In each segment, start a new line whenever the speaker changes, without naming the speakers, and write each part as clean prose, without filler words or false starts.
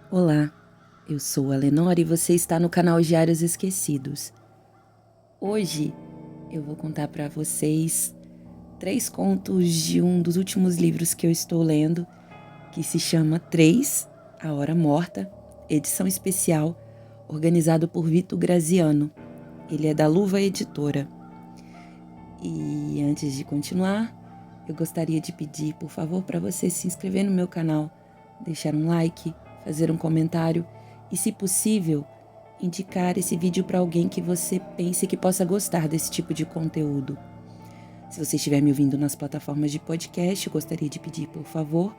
Olá, eu sou a Lenore e você está no canal Diários Esquecidos. Hoje eu vou contar para vocês 3 contos de um dos últimos livros que eu estou lendo, que se chama 3, A Hora Morta, edição especial, organizado por Vitor Graziano. Ele é da Luva Editora. E antes de continuar, eu gostaria de pedir, por favor, para você se inscrever no meu canal, deixar um like, fazer um comentário e, se possível, indicar esse vídeo para alguém que você pense que possa gostar desse tipo de conteúdo. Se você estiver me ouvindo nas plataformas de podcast, eu gostaria de pedir, por favor,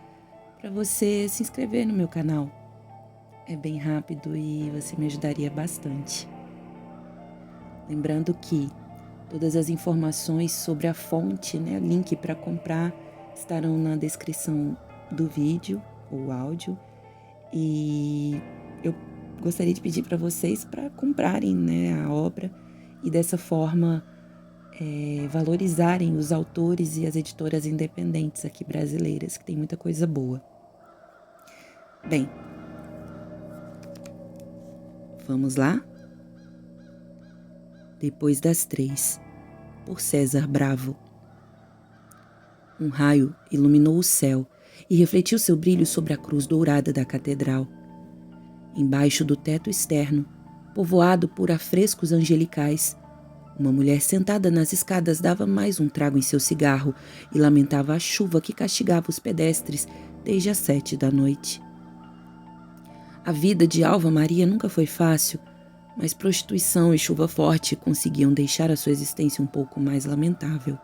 para você se inscrever no meu canal. É bem rápido e você me ajudaria bastante. Lembrando que todas as informações sobre a fonte, link para comprar, estarão na descrição do vídeo ou áudio. E eu gostaria de pedir para vocês para comprarem, a obra e dessa forma valorizarem os autores e as editoras independentes aqui brasileiras, que tem muita coisa boa. Bem, vamos lá? Depois das 3, por César Bravo. Um raio iluminou o céu e refletiu seu brilho sobre a cruz dourada da catedral. Embaixo do teto externo, povoado por afrescos angelicais, uma mulher sentada nas escadas dava mais um trago em seu cigarro e lamentava a chuva que castigava os pedestres desde as 7 da noite. A vida de Alva Maria nunca foi fácil, mas prostituição e chuva forte conseguiam deixar a sua existência um pouco mais lamentável.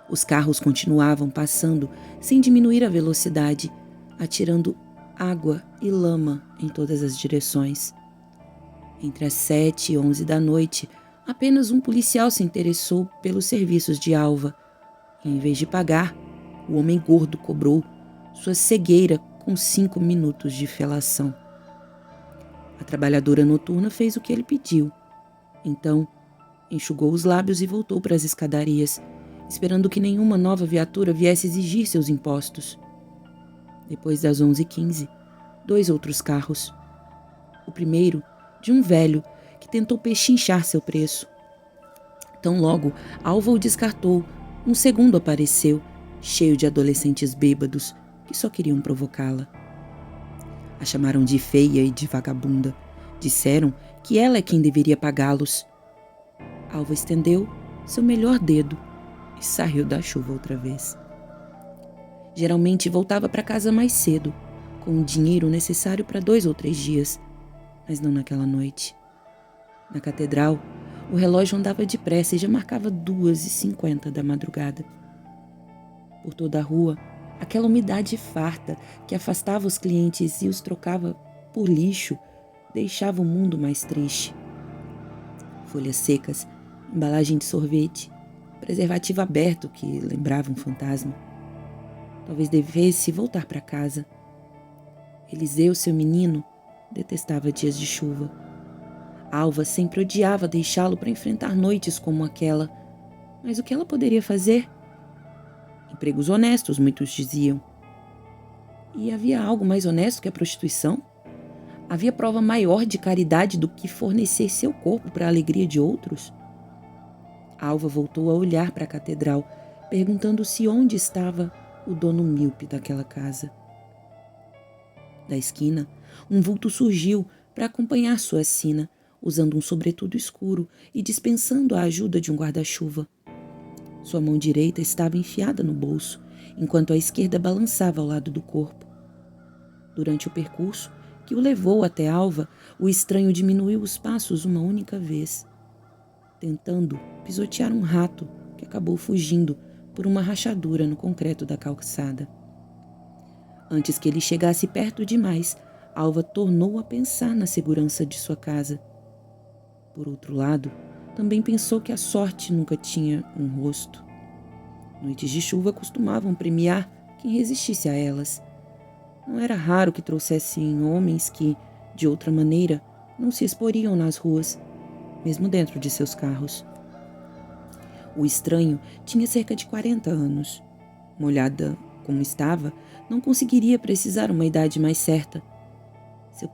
Os carros continuavam passando sem diminuir a velocidade, atirando água e lama em todas as direções. Entre as 7 e 11 da noite, apenas um policial se interessou pelos serviços de Alva. E, em vez de pagar, o homem gordo cobrou sua cegueira com 5 minutos de felação. A trabalhadora noturna fez o que ele pediu. Então, enxugou os lábios e voltou para as escadarias, esperando que nenhuma nova viatura viesse exigir seus impostos. Depois das 11h15, 2 outros carros. O primeiro, de um velho, que tentou pechinchar seu preço. Tão logo, Alva o descartou, um segundo apareceu, cheio de adolescentes bêbados, que só queriam provocá-la. A chamaram de feia e de vagabunda. Disseram que ela é quem deveria pagá-los. Alva estendeu seu melhor dedo e saiu da chuva outra vez. Geralmente voltava para casa mais cedo, com o dinheiro necessário para 2 ou 3 dias, mas não naquela noite. Na catedral, o relógio andava depressa e já marcava 2h50 da madrugada. Por toda a rua, aquela umidade farta que afastava os clientes e os trocava por lixo deixava o mundo mais triste. Folhas secas, embalagem de sorvete, preservativo aberto que lembrava um fantasma. Talvez devesse voltar para casa. Eliseu, seu menino, detestava dias de chuva. Alva sempre odiava deixá-lo para enfrentar noites como aquela. Mas o que ela poderia fazer? Empregos honestos, muitos diziam. E havia algo mais honesto que a prostituição? Havia prova maior de caridade do que fornecer seu corpo para a alegria de outros? Alva voltou a olhar para a catedral, perguntando-se onde estava o dono míope daquela casa. Da esquina, um vulto surgiu para acompanhar sua sina, usando um sobretudo escuro e dispensando a ajuda de um guarda-chuva. Sua mão direita estava enfiada no bolso, enquanto a esquerda balançava ao lado do corpo. Durante o percurso que o levou até Alva, o estranho diminuiu os passos uma única vez, tentando pisotear um rato que acabou fugindo por uma rachadura no concreto da calçada. Antes que ele chegasse perto demais, Alva tornou a pensar na segurança de sua casa. Por outro lado, também pensou que a sorte nunca tinha um rosto. Noites de chuva costumavam premiar quem resistisse a elas. Não era raro que trouxessem homens que, de outra maneira, não se exporiam nas ruas, mesmo dentro de seus carros. O estranho tinha cerca de 40 anos. Molhada como estava, não conseguiria precisar uma idade mais certa. Seu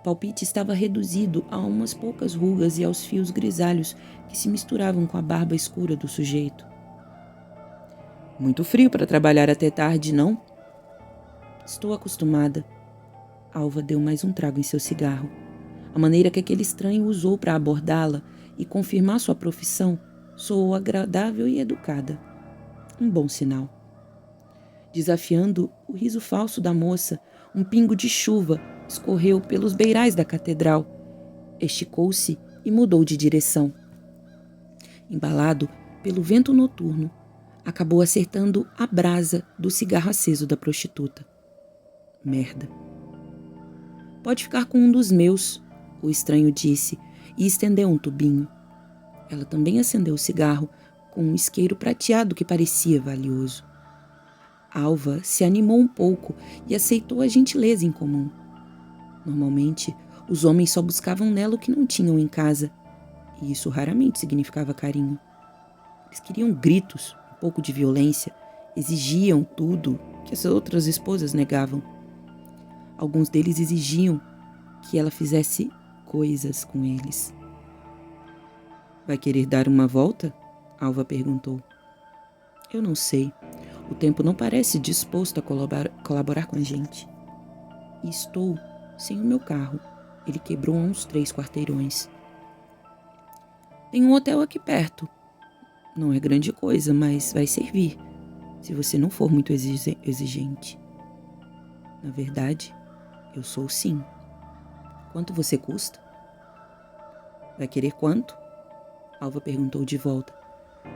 palpite estava reduzido a umas poucas rugas e aos fios grisalhos que se misturavam com a barba escura do sujeito. Muito frio para trabalhar até tarde, não? Estou acostumada. Alva deu mais um trago em seu cigarro. A maneira que aquele estranho usou para abordá-la e confirmar sua profissão soou agradável e educada. Um bom sinal. Desafiando o riso falso da moça, um pingo de chuva escorreu pelos beirais da catedral, esticou-se e mudou de direção. Embalado pelo vento noturno, acabou acertando a brasa do cigarro aceso da prostituta. Merda. Pode ficar com um dos meus, o estranho disse, e estendeu um tubinho. Ela também acendeu o cigarro com um isqueiro prateado que parecia valioso. Alva se animou um pouco e aceitou a gentileza em comum. Normalmente, os homens só buscavam nela o que não tinham em casa, e isso raramente significava carinho. Eles queriam gritos, um pouco de violência, exigiam tudo que as outras esposas negavam. Alguns deles exigiam que ela fizesse coisas com eles. Vai querer dar uma volta? Alva perguntou. Eu não sei. O tempo não parece disposto a colaborar com a gente. E estou sem o meu carro. Ele quebrou há uns 3 quarteirões. Tem um hotel aqui perto. Não é grande coisa, mas vai servir, se você não for muito exigente. Na verdade, eu sou sim. Quanto você custa? Vai querer quanto? Alva perguntou de volta,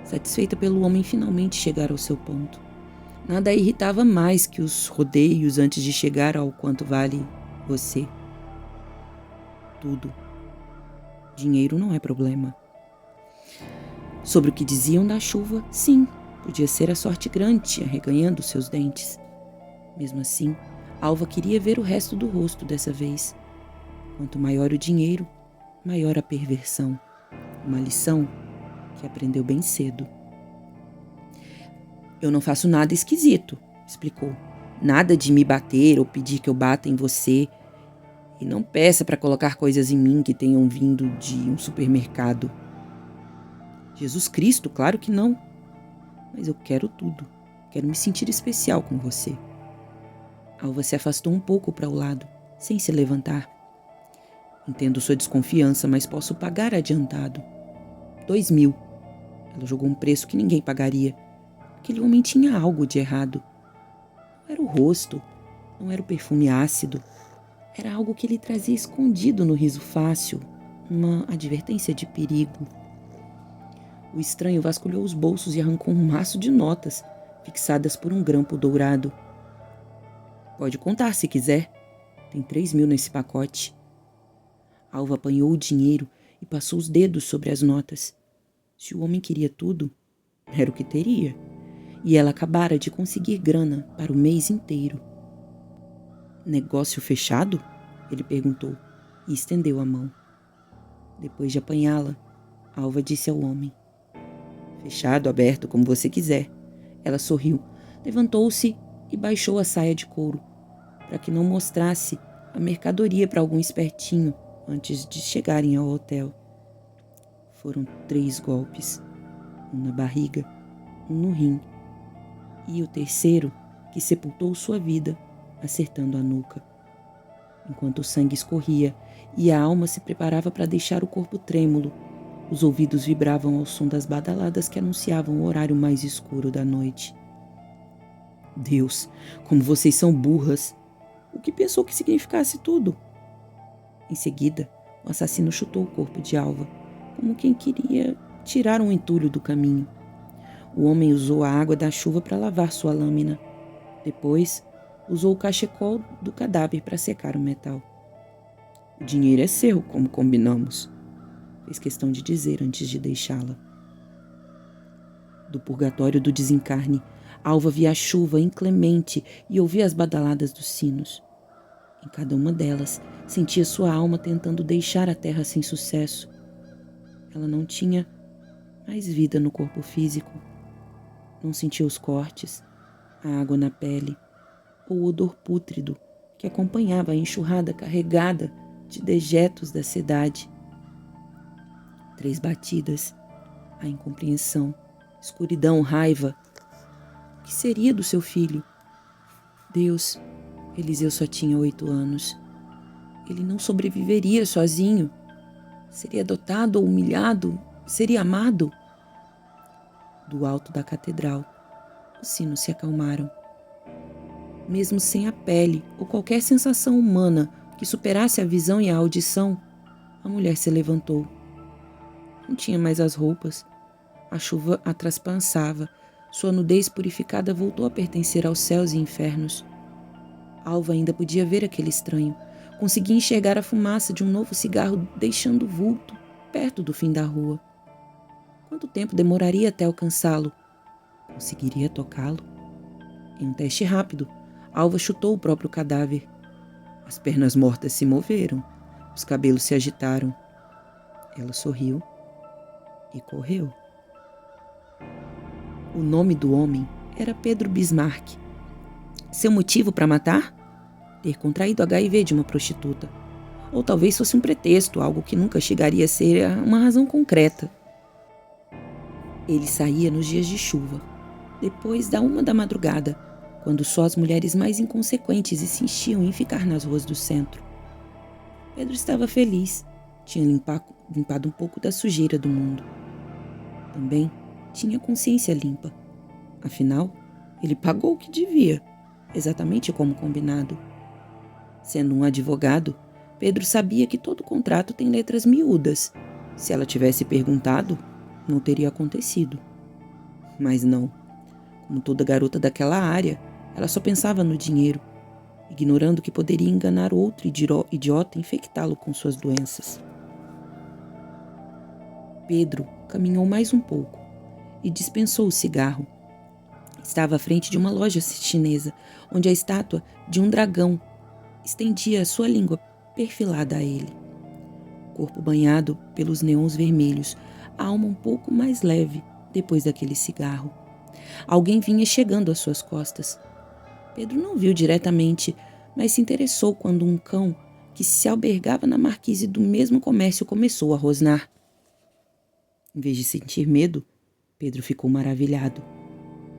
satisfeita pelo homem finalmente chegar ao seu ponto. Nada a irritava mais que os rodeios antes de chegar ao quanto vale você. Tudo. Dinheiro não é problema. Sobre o que diziam da chuva, sim, podia ser a sorte grande arreganhando seus dentes. Mesmo assim, Alva queria ver o resto do rosto dessa vez. Quanto maior o dinheiro, maior a perversão. Uma lição que aprendeu bem cedo. Eu não faço nada esquisito, explicou. Nada de me bater ou pedir que eu bata em você. E não peça para colocar coisas em mim que tenham vindo de um supermercado. Jesus Cristo, claro que não. Mas eu quero tudo. Quero me sentir especial com você. Alva se afastou um pouco para o lado, sem se levantar. Entendo sua desconfiança, mas posso pagar adiantado. 2.000. Ela jogou um preço que ninguém pagaria. Aquele homem tinha algo de errado. Não era o rosto, não era o perfume ácido. Era algo que ele trazia escondido no riso fácil, uma advertência de perigo. O estranho vasculhou os bolsos e arrancou um maço de notas, fixadas por um grampo dourado. Pode contar se quiser. Tem 3.000 nesse pacote. Alva apanhou o dinheiro e passou os dedos sobre as notas. Se o homem queria tudo, era o que teria. E ela acabara de conseguir grana para o mês inteiro. Negócio fechado? Ele perguntou e estendeu a mão. Depois de apanhá-la, Alva disse ao homem. Fechado, aberto, como você quiser. Ela sorriu, levantou-se e baixou a saia de couro, para que não mostrasse a mercadoria para algum espertinho antes de chegarem ao hotel. Foram 3 golpes, um na barriga, um no rim, e o terceiro que sepultou sua vida, acertando a nuca. Enquanto o sangue escorria e a alma se preparava para deixar o corpo trêmulo, os ouvidos vibravam ao som das badaladas que anunciavam o horário mais escuro da noite. Deus, como vocês são burras! O que pensou que significasse tudo? Em seguida, o assassino chutou o corpo de Alva, como quem queria tirar um entulho do caminho. O homem usou a água da chuva para lavar sua lâmina. Depois, usou o cachecol do cadáver para secar o metal. O dinheiro é seu, como combinamos, fez questão de dizer antes de deixá-la. Do purgatório do desencarne, Alva via a chuva inclemente e ouvia as badaladas dos sinos. Em cada uma delas, sentia sua alma tentando deixar a terra sem sucesso. Ela não tinha mais vida no corpo físico. Não sentia os cortes, a água na pele ou o odor pútrido que acompanhava a enxurrada carregada de dejetos da cidade. 3 batidas, a incompreensão, escuridão, raiva. O que seria do seu filho? Deus, Eliseu só tinha 8 anos. Ele não sobreviveria sozinho. Seria adotado ou humilhado? Seria amado? Do alto da catedral, os sinos se acalmaram. Mesmo sem a pele ou qualquer sensação humana que superasse a visão e a audição, a mulher se levantou. Não tinha mais as roupas. A chuva a transpassava. Sua nudez purificada voltou a pertencer aos céus e infernos. Alva ainda podia ver aquele estranho. Conseguia enxergar a fumaça de um novo cigarro deixando vulto perto do fim da rua. Quanto tempo demoraria até alcançá-lo? Conseguiria tocá-lo? Em um teste rápido, Alva chutou o próprio cadáver. As pernas mortas se moveram. Os cabelos se agitaram. Ela sorriu e correu. O nome do homem era Pedro Bismarck. Seu motivo para matar? Ter contraído HIV de uma prostituta. Ou talvez fosse um pretexto, algo que nunca chegaria a ser uma razão concreta. Ele saía nos dias de chuva, depois da 1 da madrugada, quando só as mulheres mais inconsequentes insistiam em ficar nas ruas do centro. Pedro estava feliz. Tinha limpado um pouco da sujeira do mundo. Também tinha consciência limpa. Afinal, ele pagou o que devia, exatamente como combinado. Sendo um advogado, Pedro sabia que todo contrato tem letras miúdas. Se ela tivesse perguntado, não teria acontecido. Mas não. Como toda garota daquela área, ela só pensava no dinheiro, ignorando que poderia enganar outro idiota e infectá-lo com suas doenças. Pedro caminhou mais um pouco e dispensou o cigarro. Estava à frente de uma loja chinesa, onde a estátua de um dragão estendia a sua língua perfilada a ele. O corpo banhado pelos neons vermelhos, a alma um pouco mais leve depois daquele cigarro. Alguém vinha chegando às suas costas. Pedro não viu diretamente, mas se interessou quando um cão que se albergava na marquise do mesmo comércio começou a rosnar. Em vez de sentir medo, Pedro ficou maravilhado.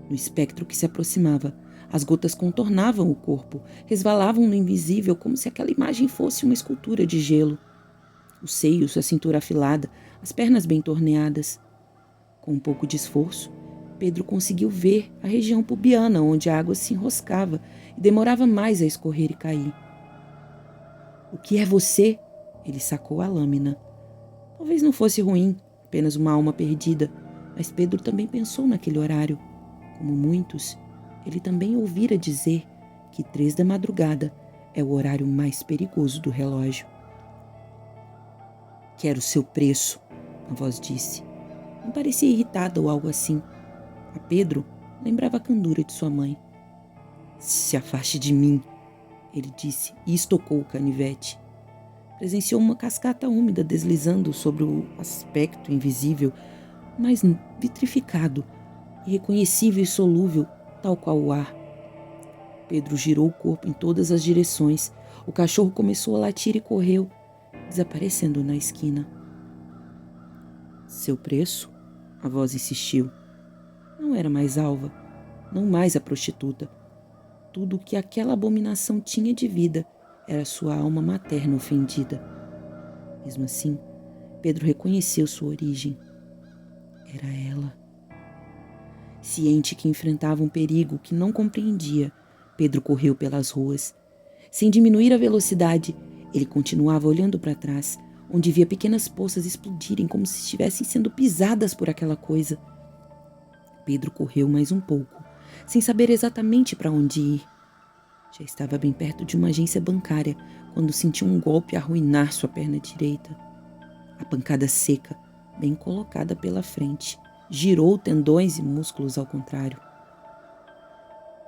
No espectro que se aproximava, as gotas contornavam o corpo, resvalavam no invisível como se aquela imagem fosse uma escultura de gelo. Os seios, a cintura afilada, as pernas bem torneadas. Com um pouco de esforço, Pedro conseguiu ver a região pubiana, onde a água se enroscava e demorava mais a escorrer e cair. O que é você? Ele sacou a lâmina. Talvez não fosse ruim, apenas uma alma perdida, mas Pedro também pensou naquele horário. Como muitos, ele também ouvira dizer que 3 da madrugada é o horário mais perigoso do relógio. Quero seu preço, a voz disse. Não parecia irritada ou algo assim. A Pedro lembrava a candura de sua mãe. Se afaste de mim, ele disse e estocou o canivete. Presenciou uma cascata úmida deslizando sobre o aspecto invisível, mas vitrificado, irreconhecível e solúvel, tal qual o ar. Pedro girou o corpo em todas as direções. O cachorro começou a latir e correu, desaparecendo na esquina. Seu preço? A voz insistiu. Não era mais Alva, não mais a prostituta. Tudo o que aquela abominação tinha de vida era sua alma materna ofendida. Mesmo assim, Pedro reconheceu sua origem. Era ela. Ciente que enfrentava um perigo que não compreendia, Pedro correu pelas ruas. Sem diminuir a velocidade, ele continuava olhando para trás, onde via pequenas poças explodirem como se estivessem sendo pisadas por aquela coisa. Pedro correu mais um pouco, sem saber exatamente para onde ir. Já estava bem perto de uma agência bancária quando sentiu um golpe arruinar sua perna direita. A pancada seca, bem colocada pela frente, girou tendões e músculos ao contrário.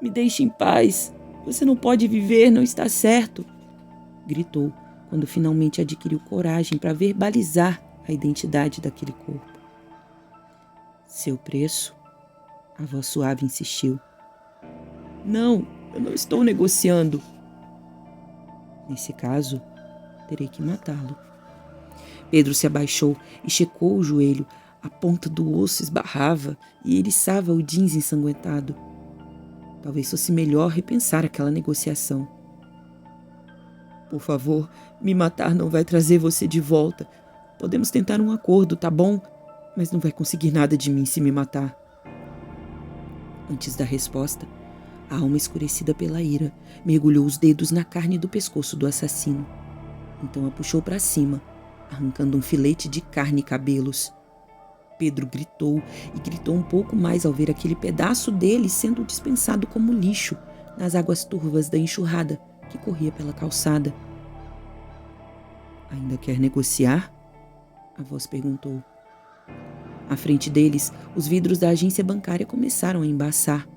Me deixe em paz! Você não pode viver, não está certo! Gritou quando finalmente adquiriu coragem para verbalizar a identidade daquele corpo. Seu preço? A voz suave insistiu. Não, eu não estou negociando. Nesse caso, terei que matá-lo. Pedro se abaixou e checou o joelho. A ponta do osso esbarrava e eriçava o jeans ensanguentado. Talvez fosse melhor repensar aquela negociação. Por favor, me matar não vai trazer você de volta. Podemos tentar um acordo, tá bom? Mas não vai conseguir nada de mim se me matar. Antes da resposta, a alma escurecida pela ira mergulhou os dedos na carne do pescoço do assassino. Então a puxou para cima, arrancando um filete de carne e cabelos. Pedro gritou e gritou um pouco mais ao ver aquele pedaço dele sendo dispensado como lixo nas águas turvas da enxurrada que corria pela calçada. Ainda quer negociar? A voz perguntou. À frente deles, os vidros da agência bancária começaram a embaçar.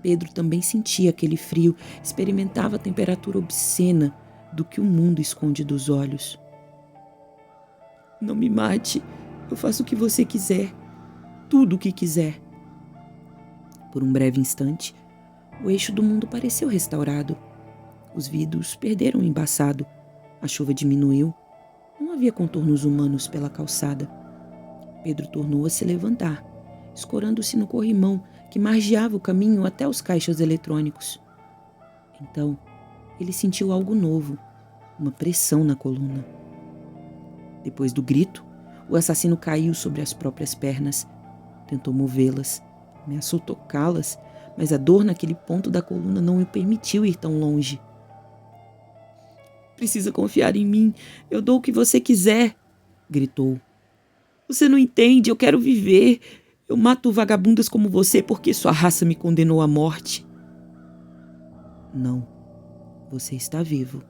Pedro também sentia aquele frio, experimentava a temperatura obscena do que o mundo esconde dos olhos. Não me mate, eu faço o que você quiser, tudo o que quiser. Por um breve instante, o eixo do mundo pareceu restaurado. Os vidros perderam o embaçado, a chuva diminuiu, não havia contornos humanos pela calçada. Pedro tornou a se levantar, escorando-se no corrimão que margeava o caminho até os caixas eletrônicos. Então, ele sentiu algo novo, uma pressão na coluna. Depois do grito, o assassino caiu sobre as próprias pernas. Tentou movê-las, ameaçou tocá-las, mas a dor naquele ponto da coluna não o permitiu ir tão longe. Precisa confiar em mim, eu dou o que você quiser, gritou. Você não entende, eu quero viver. Eu mato vagabundas como você porque sua raça me condenou à morte. Não, você está vivo.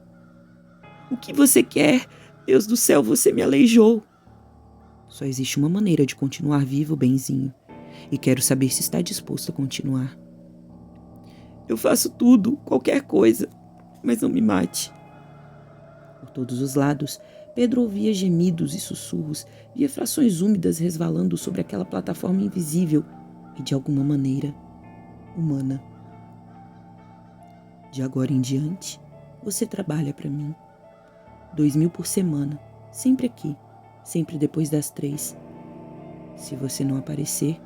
O que você quer? Deus do céu, você me aleijou. Só existe uma maneira de continuar vivo, benzinho. E quero saber se está disposto a continuar. Eu faço tudo, qualquer coisa, mas não me mate. Por todos os lados, Pedro ouvia gemidos e sussurros, via frações úmidas resvalando sobre aquela plataforma invisível e, de alguma maneira, humana. De agora em diante, você trabalha para mim. 2.000 por semana, sempre aqui, sempre depois das 3. Se você não aparecer,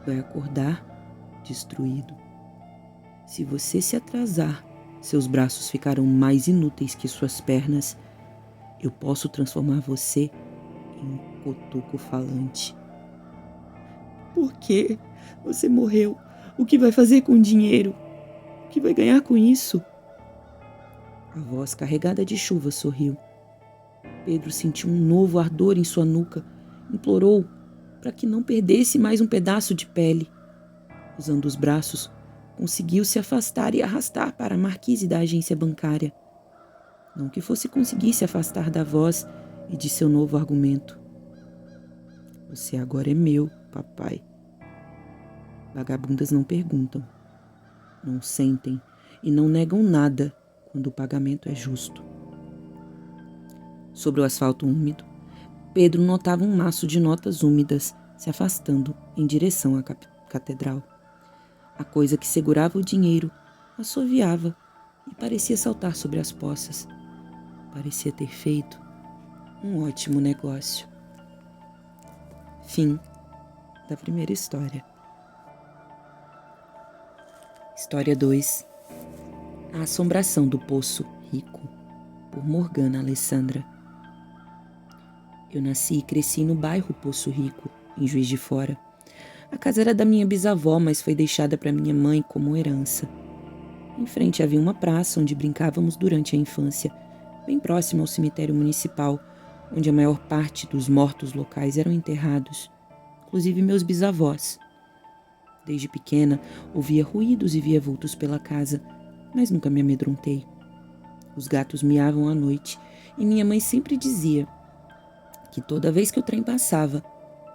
vai acordar destruído. Se você se atrasar, seus braços ficarão mais inúteis que suas pernas. Eu posso transformar você em um cotoco falante. Por quê? Você morreu. O que vai fazer com o dinheiro? O que vai ganhar com isso? A voz carregada de chuva sorriu. Pedro sentiu um novo ardor em sua nuca. Implorou para que não perdesse mais um pedaço de pele. Usando os braços, conseguiu se afastar e arrastar para a marquise da agência bancária. Não que fosse conseguir se afastar da voz e de seu novo argumento. Você agora é meu, papai. Vagabundas não perguntam, não sentem e não negam nada quando o pagamento é justo. Sobre o asfalto úmido, Pedro notava um maço de notas úmidas se afastando em direção à catedral. A coisa que segurava o dinheiro assoviava e parecia saltar sobre as poças. Parecia ter feito um ótimo negócio. Fim da primeira história. História 2. A Assombração do Poço Rico, por Morgana Alessandra. Eu nasci e cresci no bairro Poço Rico, em Juiz de Fora. A casa era da minha bisavó, mas foi deixada para minha mãe como herança. Em frente havia uma praça onde brincávamos durante a infância, bem próximo ao cemitério municipal, onde a maior parte dos mortos locais eram enterrados, inclusive meus bisavós. Desde pequena, ouvia ruídos e via vultos pela casa, mas nunca me amedrontei. Os gatos miavam à noite e minha mãe sempre dizia que toda vez que o trem passava,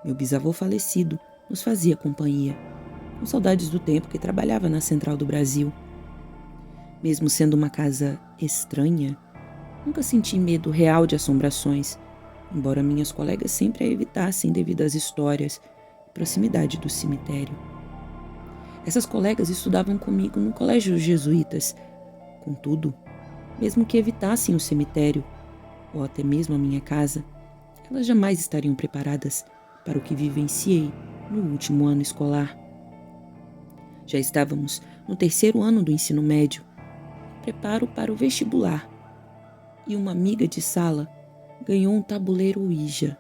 meu bisavô falecido nos fazia companhia, com saudades do tempo que trabalhava na Central do Brasil. Mesmo sendo uma casa estranha, nunca senti medo real de assombrações, embora minhas colegas sempre a evitassem devido às histórias e proximidade do cemitério. Essas colegas estudavam comigo no colégio jesuítas. Contudo, Mesmo que evitassem o cemitério, ou até mesmo a minha casa, elas jamais estariam preparadas para o que vivenciei no último ano escolar. Já estávamos no terceiro ano do ensino médio, preparo para o vestibular, e uma amiga de sala ganhou um tabuleiro Ouija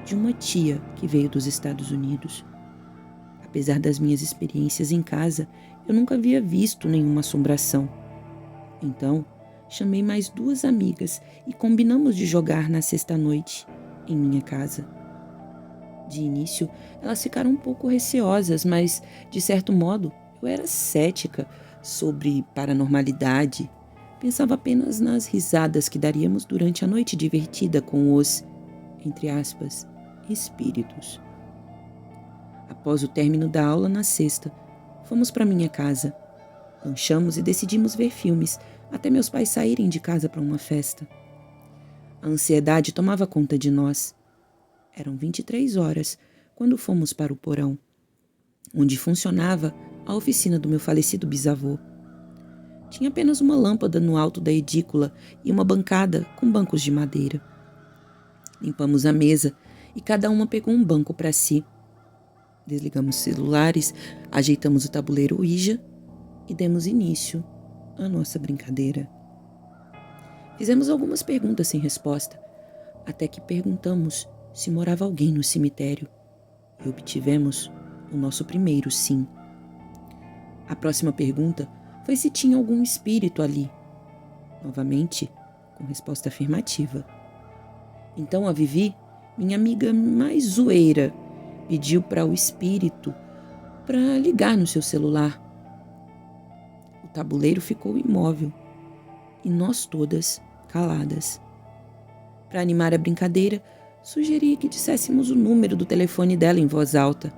de uma tia que veio dos Estados Unidos. Apesar das minhas experiências em casa, eu nunca havia visto nenhuma assombração. Então, chamei mais 2 amigas e combinamos de jogar na sexta-noite, em minha casa. De início, elas ficaram um pouco receosas, mas, de certo modo, eu era cética sobre paranormalidade. Pensava apenas nas risadas que daríamos durante a noite divertida com os, entre aspas, espíritos. Após o término da aula na sexta, fomos para minha casa. Lanchamos e decidimos ver filmes, até meus pais saírem de casa para uma festa. A ansiedade tomava conta de nós. Eram 23 horas quando fomos para o porão, onde funcionava a oficina do meu falecido bisavô. Tinha apenas uma lâmpada no alto da edícula e uma bancada com bancos de madeira. Limpamos a mesa e cada uma pegou um banco para si. Desligamos os celulares, ajeitamos o tabuleiro Ouija e demos início à nossa brincadeira. Fizemos algumas perguntas sem resposta, até que perguntamos se morava alguém no cemitério e obtivemos o nosso primeiro sim. A próxima pergunta foi se tinha algum espírito ali. Novamente, com resposta afirmativa. Então a Vivi, minha amiga mais zoeira, pediu para o espírito para ligar no seu celular. O tabuleiro ficou imóvel e nós todas caladas. Para animar a brincadeira, sugeri que disséssemos o número do telefone dela em voz alta.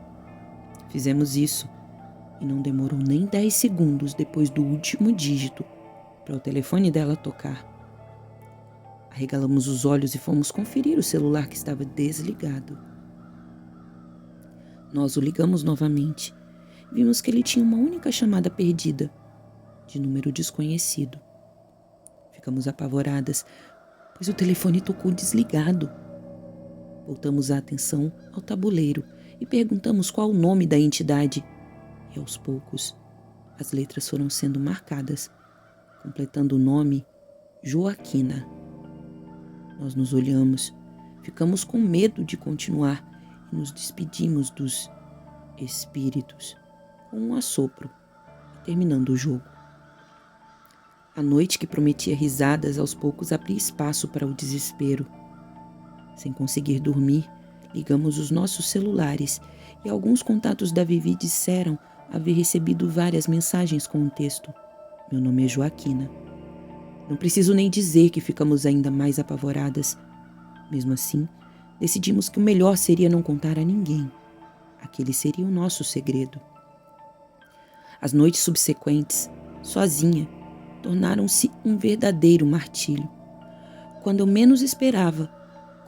Fizemos isso e não demorou nem 10 segundos depois do último dígito para o telefone dela tocar. Arregalamos os olhos e fomos conferir o celular que estava desligado. Nós o ligamos novamente. Vimos que ele tinha uma única chamada perdida, de número desconhecido. Ficamos apavoradas, pois o telefone tocou desligado. Voltamos a atenção ao tabuleiro e perguntamos qual o nome da entidade. E aos poucos, as letras foram sendo marcadas, completando o nome Joaquina. Nós nos olhamos, ficamos com medo de continuar e nos despedimos dos espíritos com um assopro, terminando o jogo. A noite que prometia risadas aos poucos abria espaço para o desespero. Sem conseguir dormir, ligamos os nossos celulares e alguns contatos da Vivi disseram haver recebido várias mensagens com o texto: "Meu nome é Joaquina". Não preciso nem dizer que ficamos ainda mais apavoradas. Mesmo assim, decidimos que o melhor seria não contar a ninguém. Aquele seria o nosso segredo. As noites subsequentes, sozinha, tornaram-se um verdadeiro martírio. Quando eu menos esperava,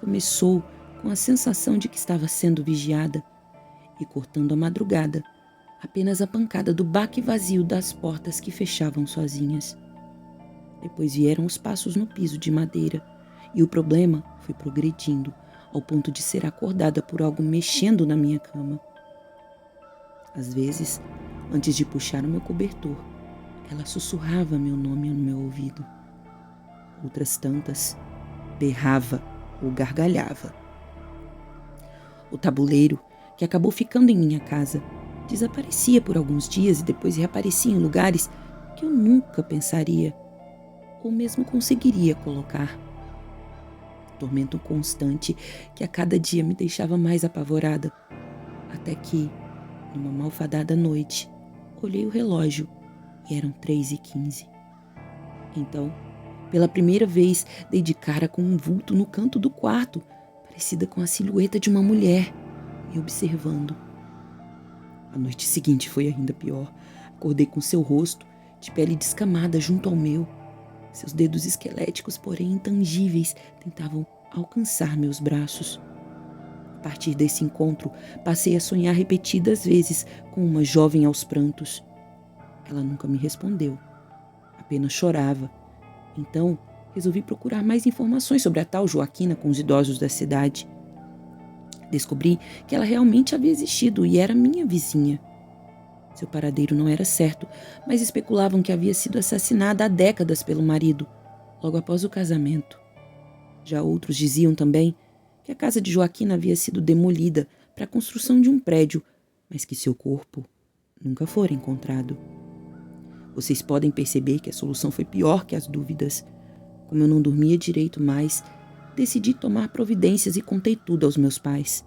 começou com a sensação de que estava sendo vigiada e, cortando a madrugada, apenas a pancada do baque vazio das portas que fechavam sozinhas. Depois vieram os passos no piso de madeira e o problema foi progredindo ao ponto de ser acordada por algo mexendo na minha cama. Às vezes, antes de puxar o meu cobertor, ela sussurrava meu nome no meu ouvido. Outras tantas, berrava ou gargalhava. O tabuleiro, que acabou ficando em minha casa, desaparecia por alguns dias e depois reaparecia em lugares que eu nunca pensaria ou mesmo conseguiria colocar. Tormento constante que a cada dia me deixava mais apavorada, até que, numa malfadada noite, olhei o relógio e eram 3h15. Então, pela primeira vez, dei de cara com um vulto no canto do quarto, parecida com a silhueta de uma mulher, me observando. A noite seguinte foi ainda pior. Acordei com seu rosto, de pele descamada junto ao meu. Seus dedos esqueléticos, porém intangíveis, tentavam alcançar meus braços. A partir desse encontro, passei a sonhar repetidas vezes com uma jovem aos prantos. Ela nunca me respondeu, apenas chorava Então, resolvi procurar mais informações sobre a tal Joaquina com os idosos da cidade. Descobri que ela realmente havia existido e era minha vizinha. Seu paradeiro não era certo, mas especulavam que havia sido assassinada há décadas pelo marido, logo após o casamento. Já outros diziam também que a casa de Joaquina havia sido demolida para a construção de um prédio, mas que seu corpo nunca fora encontrado. Vocês podem perceber que a solução foi pior que as dúvidas. Como eu não dormia direito mais, decidi tomar providências e contei tudo aos meus pais.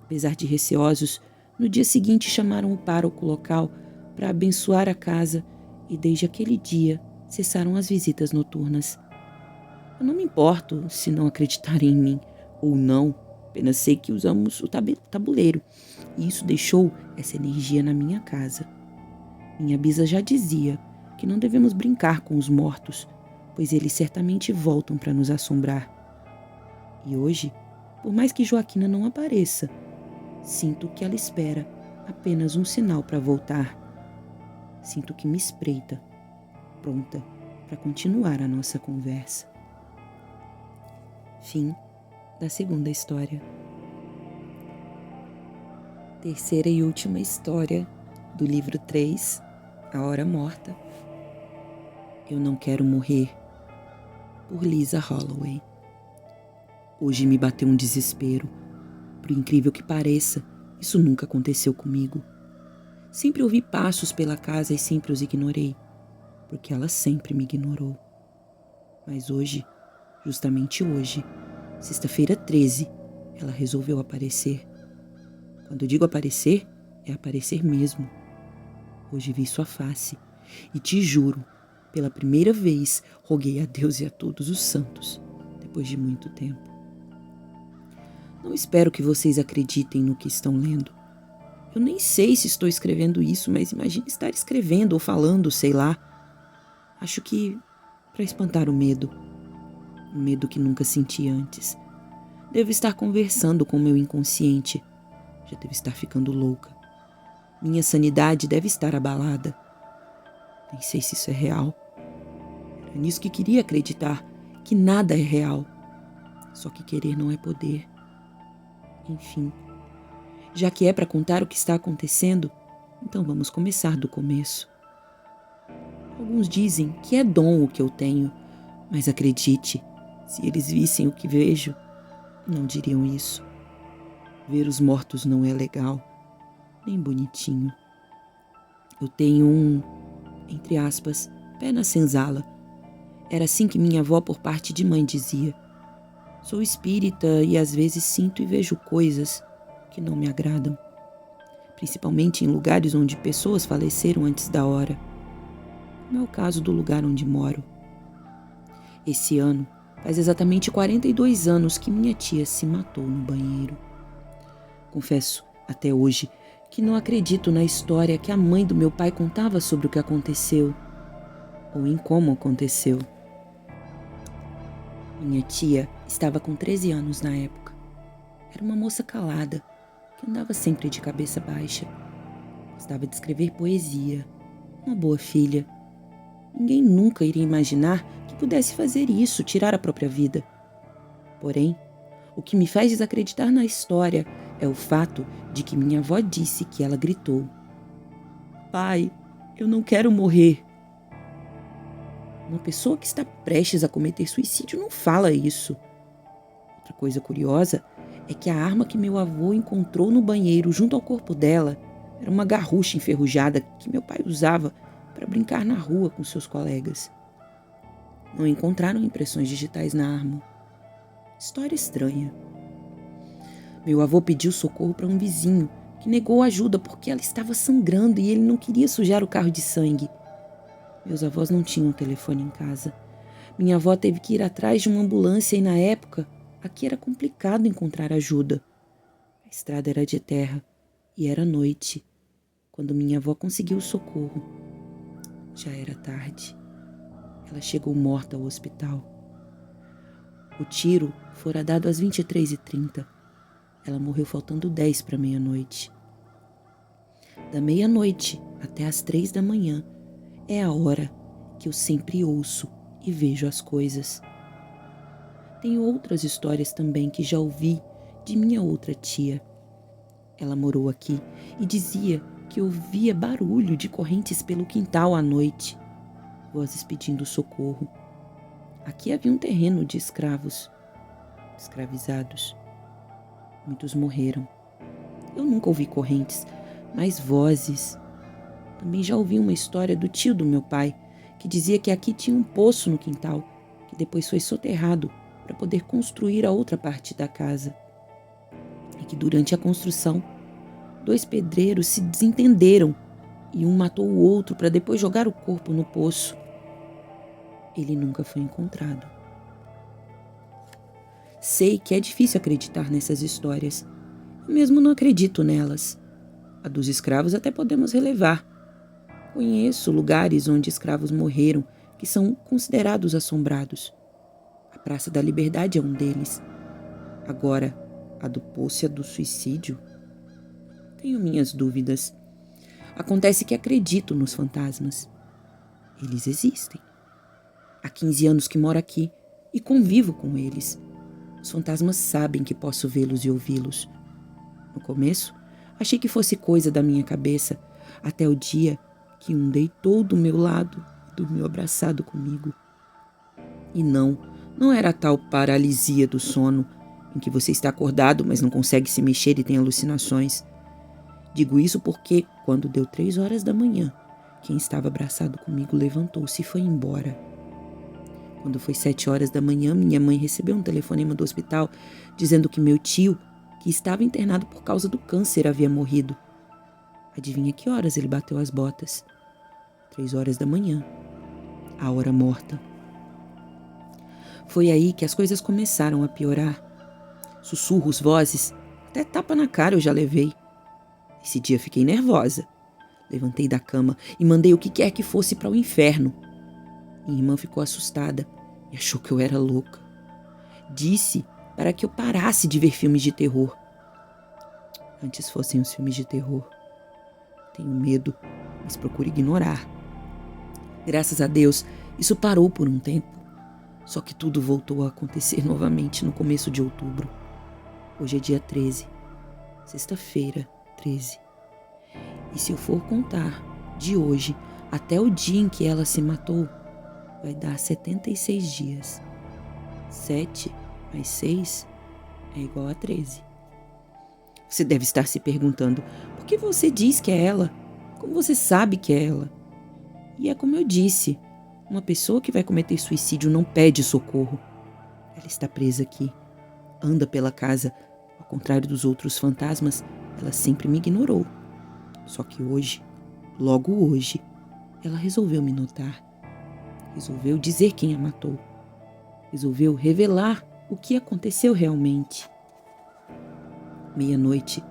Apesar de receosos, no dia seguinte chamaram o pároco local para abençoar a casa e desde aquele dia cessaram as visitas noturnas. Eu não me importo se não acreditarem em mim ou não, apenas sei que usamos o tabuleiro e isso deixou essa energia na minha casa. Minha bisa já dizia que não devemos brincar com os mortos, pois eles certamente voltam para nos assombrar. E hoje, por mais que Joaquina não apareça, sinto que ela espera apenas um sinal para voltar. Sinto que me espreita, pronta para continuar a nossa conversa. Fim da segunda história. Terceira e última história do livro 3, A Hora Morta. Eu Não Quero Morrer, por Lisa Holloway. Hoje me bateu um desespero. Por incrível que pareça, isso nunca aconteceu comigo. Sempre ouvi passos pela casa e sempre os ignorei, porque ela sempre me ignorou. Mas hoje, justamente hoje, sexta-feira 13, ela resolveu aparecer. Quando eu digo aparecer, é aparecer mesmo. Hoje vi sua face e te juro, pela primeira vez, roguei a Deus e a todos os santos, depois de muito tempo. Não espero que vocês acreditem no que estão lendo. Eu nem sei se estou escrevendo isso, mas imagine estar escrevendo ou falando, sei lá. Acho que para espantar o medo. Um medo que nunca senti antes. Devo estar conversando com meu inconsciente. Já devo estar ficando louca. Minha sanidade deve estar abalada. Nem sei se isso é real. Era nisso que queria acreditar, que nada é real. Só que querer não é poder. Enfim, já que é para contar o que está acontecendo, então vamos começar do começo. Alguns dizem que é dom o que eu tenho, mas acredite, se eles vissem o que vejo, não diriam isso. Ver os mortos não é legal, nem bonitinho. Eu tenho um, entre aspas, pé na senzala. Era assim que minha avó por parte de mãe dizia. Sou espírita e às vezes sinto e vejo coisas que não me agradam, principalmente em lugares onde pessoas faleceram antes da hora, como é o caso do lugar onde moro. Esse ano faz exatamente 42 anos que minha tia se matou no banheiro. Confesso, até hoje, que não acredito na história que a mãe do meu pai contava sobre o que aconteceu, ou em como aconteceu. Minha tia estava com 13 anos na época. Era uma moça calada, que andava sempre de cabeça baixa. Gostava de escrever poesia. Uma boa filha. Ninguém nunca iria imaginar que pudesse fazer isso, tirar a própria vida. Porém, o que me faz desacreditar na história é o fato de que minha avó disse que ela gritou: "Pai, eu não quero morrer." Uma pessoa que está prestes a cometer suicídio não fala isso. Outra coisa curiosa é que a arma que meu avô encontrou no banheiro junto ao corpo dela era uma garrucha enferrujada que meu pai usava para brincar na rua com seus colegas. Não encontraram impressões digitais na arma. História estranha. Meu avô pediu socorro para um vizinho, que negou ajuda porque ela estava sangrando e ele não queria sujar o carro de sangue. Meus avós não tinham telefone em casa. Minha avó teve que ir atrás de uma ambulância e, na época, aqui era complicado encontrar ajuda. A estrada era de terra e era noite, quando minha avó conseguiu socorro. Já era tarde. Ela chegou morta ao hospital. O tiro fora dado às 23h30. Ela morreu faltando 10 para meia-noite. Da meia-noite até às 3 da manhã é a hora que eu sempre ouço e vejo as coisas. Tenho outras histórias também que já ouvi de minha outra tia. Ela morou aqui e dizia que ouvia barulho de correntes pelo quintal à noite, vozes pedindo socorro. Aqui havia um terreno de escravos, escravizados. Muitos morreram. Eu nunca ouvi correntes, mas vozes. Também já ouvi uma história do tio do meu pai, que dizia que aqui tinha um poço no quintal, que depois foi soterrado para poder construir a outra parte da casa. E que durante a construção, 2 pedreiros se desentenderam e um matou o outro para depois jogar o corpo no poço. Ele nunca foi encontrado. Sei que é difícil acreditar nessas histórias. Eu mesmo não acredito nelas. A dos escravos até podemos relevar. Conheço lugares onde escravos morreram que são considerados assombrados. A Praça da Liberdade é um deles. Agora, a do poço e a do suicídio? Tenho minhas dúvidas. Acontece que acredito nos fantasmas. Eles existem. Há 15 anos que moro aqui e convivo com eles. Os fantasmas sabem que posso vê-los e ouvi-los. No começo, achei que fosse coisa da minha cabeça, até o dia que um deitou do meu lado e dormiu abraçado comigo. E não era a tal paralisia do sono, em que você está acordado, mas não consegue se mexer e tem alucinações. Digo isso porque, quando deu 3 horas da manhã, quem estava abraçado comigo levantou-se e foi embora. Quando foi 7 horas da manhã, minha mãe recebeu um telefonema do hospital dizendo que meu tio, que estava internado por causa do câncer, havia morrido. Adivinha que horas ele bateu as botas? 3 horas da manhã. A hora morta. Foi aí que as coisas começaram a piorar. Sussurros, vozes, até tapa na cara eu já levei. Esse dia fiquei nervosa. Levantei da cama e mandei o que quer que fosse para o inferno. Minha irmã ficou assustada e achou que eu era louca. Disse para que eu parasse de ver filmes de terror. Antes fossem os filmes de terror. Tenho medo, mas procuro ignorar. Graças a Deus, isso parou por um tempo. Só que tudo voltou a acontecer novamente no começo de outubro. Hoje é dia 13. Sexta-feira, 13. E se eu for contar de hoje até o dia em que ela se matou, vai dar 76 dias. 7 mais 6 é igual a 13. Você deve estar se perguntando, por que você diz que é ela? Como você sabe que é ela? E é como eu disse, uma pessoa que vai cometer suicídio não pede socorro. Ela está presa aqui, anda pela casa. Ao contrário dos outros fantasmas, ela sempre me ignorou. Só que hoje, logo hoje, ela resolveu me notar. Resolveu dizer quem a matou. Resolveu revelar o que aconteceu realmente. Meia-noite,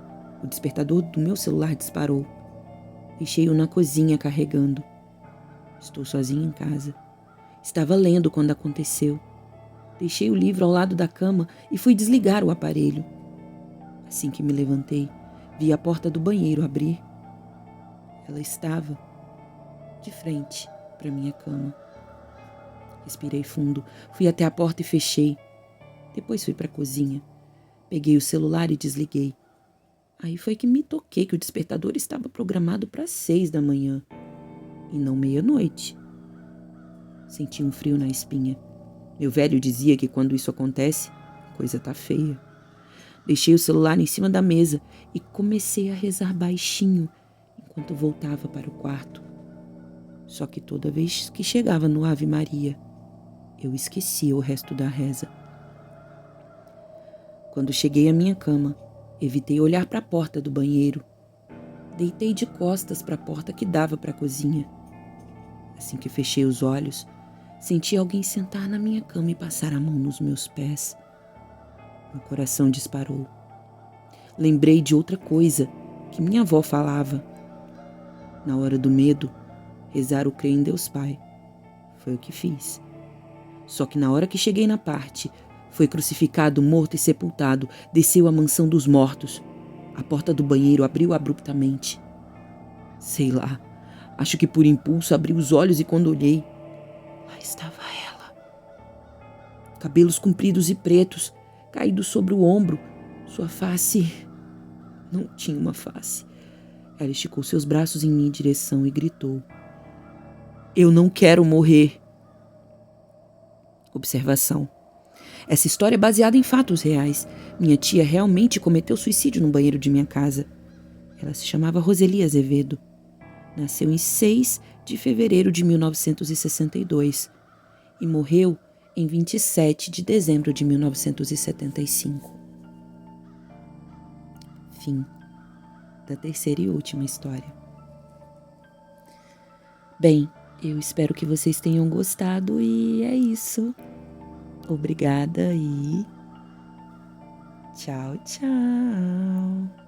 o despertador do meu celular disparou. Deixei-o na cozinha carregando. Estou sozinha em casa. Estava lendo quando aconteceu. Deixei o livro ao lado da cama e fui desligar o aparelho. Assim que me levantei, vi a porta do banheiro abrir. Ela estava de frente para minha cama. Respirei fundo, fui até a porta e fechei. Depois fui para a cozinha. Peguei o celular e desliguei. Aí foi que me toquei que o despertador estava programado para 6 da manhã e não meia-noite. Senti um frio na espinha. Meu velho dizia que quando isso acontece, a coisa tá feia. Deixei o celular em cima da mesa e comecei a rezar baixinho enquanto voltava para o quarto. Só que toda vez que chegava no Ave Maria, eu esquecia o resto da reza. Quando cheguei à minha cama, evitei olhar para a porta do banheiro. Deitei de costas para a porta que dava para a cozinha. Assim que fechei os olhos, senti alguém sentar na minha cama e passar a mão nos meus pés. Meu coração disparou. Lembrei de outra coisa que minha avó falava. Na hora do medo, rezar o crer em Deus Pai. Foi o que fiz. Só que na hora que cheguei na parte, foi crucificado, morto e sepultado, desceu à mansão dos mortos. A porta do banheiro abriu abruptamente. Sei lá, acho que por impulso abri os olhos e quando olhei, lá estava ela. cabelos compridos e pretos, caídos sobre o ombro. Sua face não tinha uma face. Ela esticou seus braços em minha direção e gritou: "Eu não quero morrer." Observação: essa história é baseada em fatos reais. Minha tia realmente cometeu suicídio no banheiro de minha casa. Ela se chamava Roseli Azevedo. Nasceu em 6 de fevereiro de 1962 e morreu em 27 de dezembro de 1975. Fim da terceira e última história. Bem, eu espero que vocês tenham gostado e é isso. Obrigada e tchau, tchau.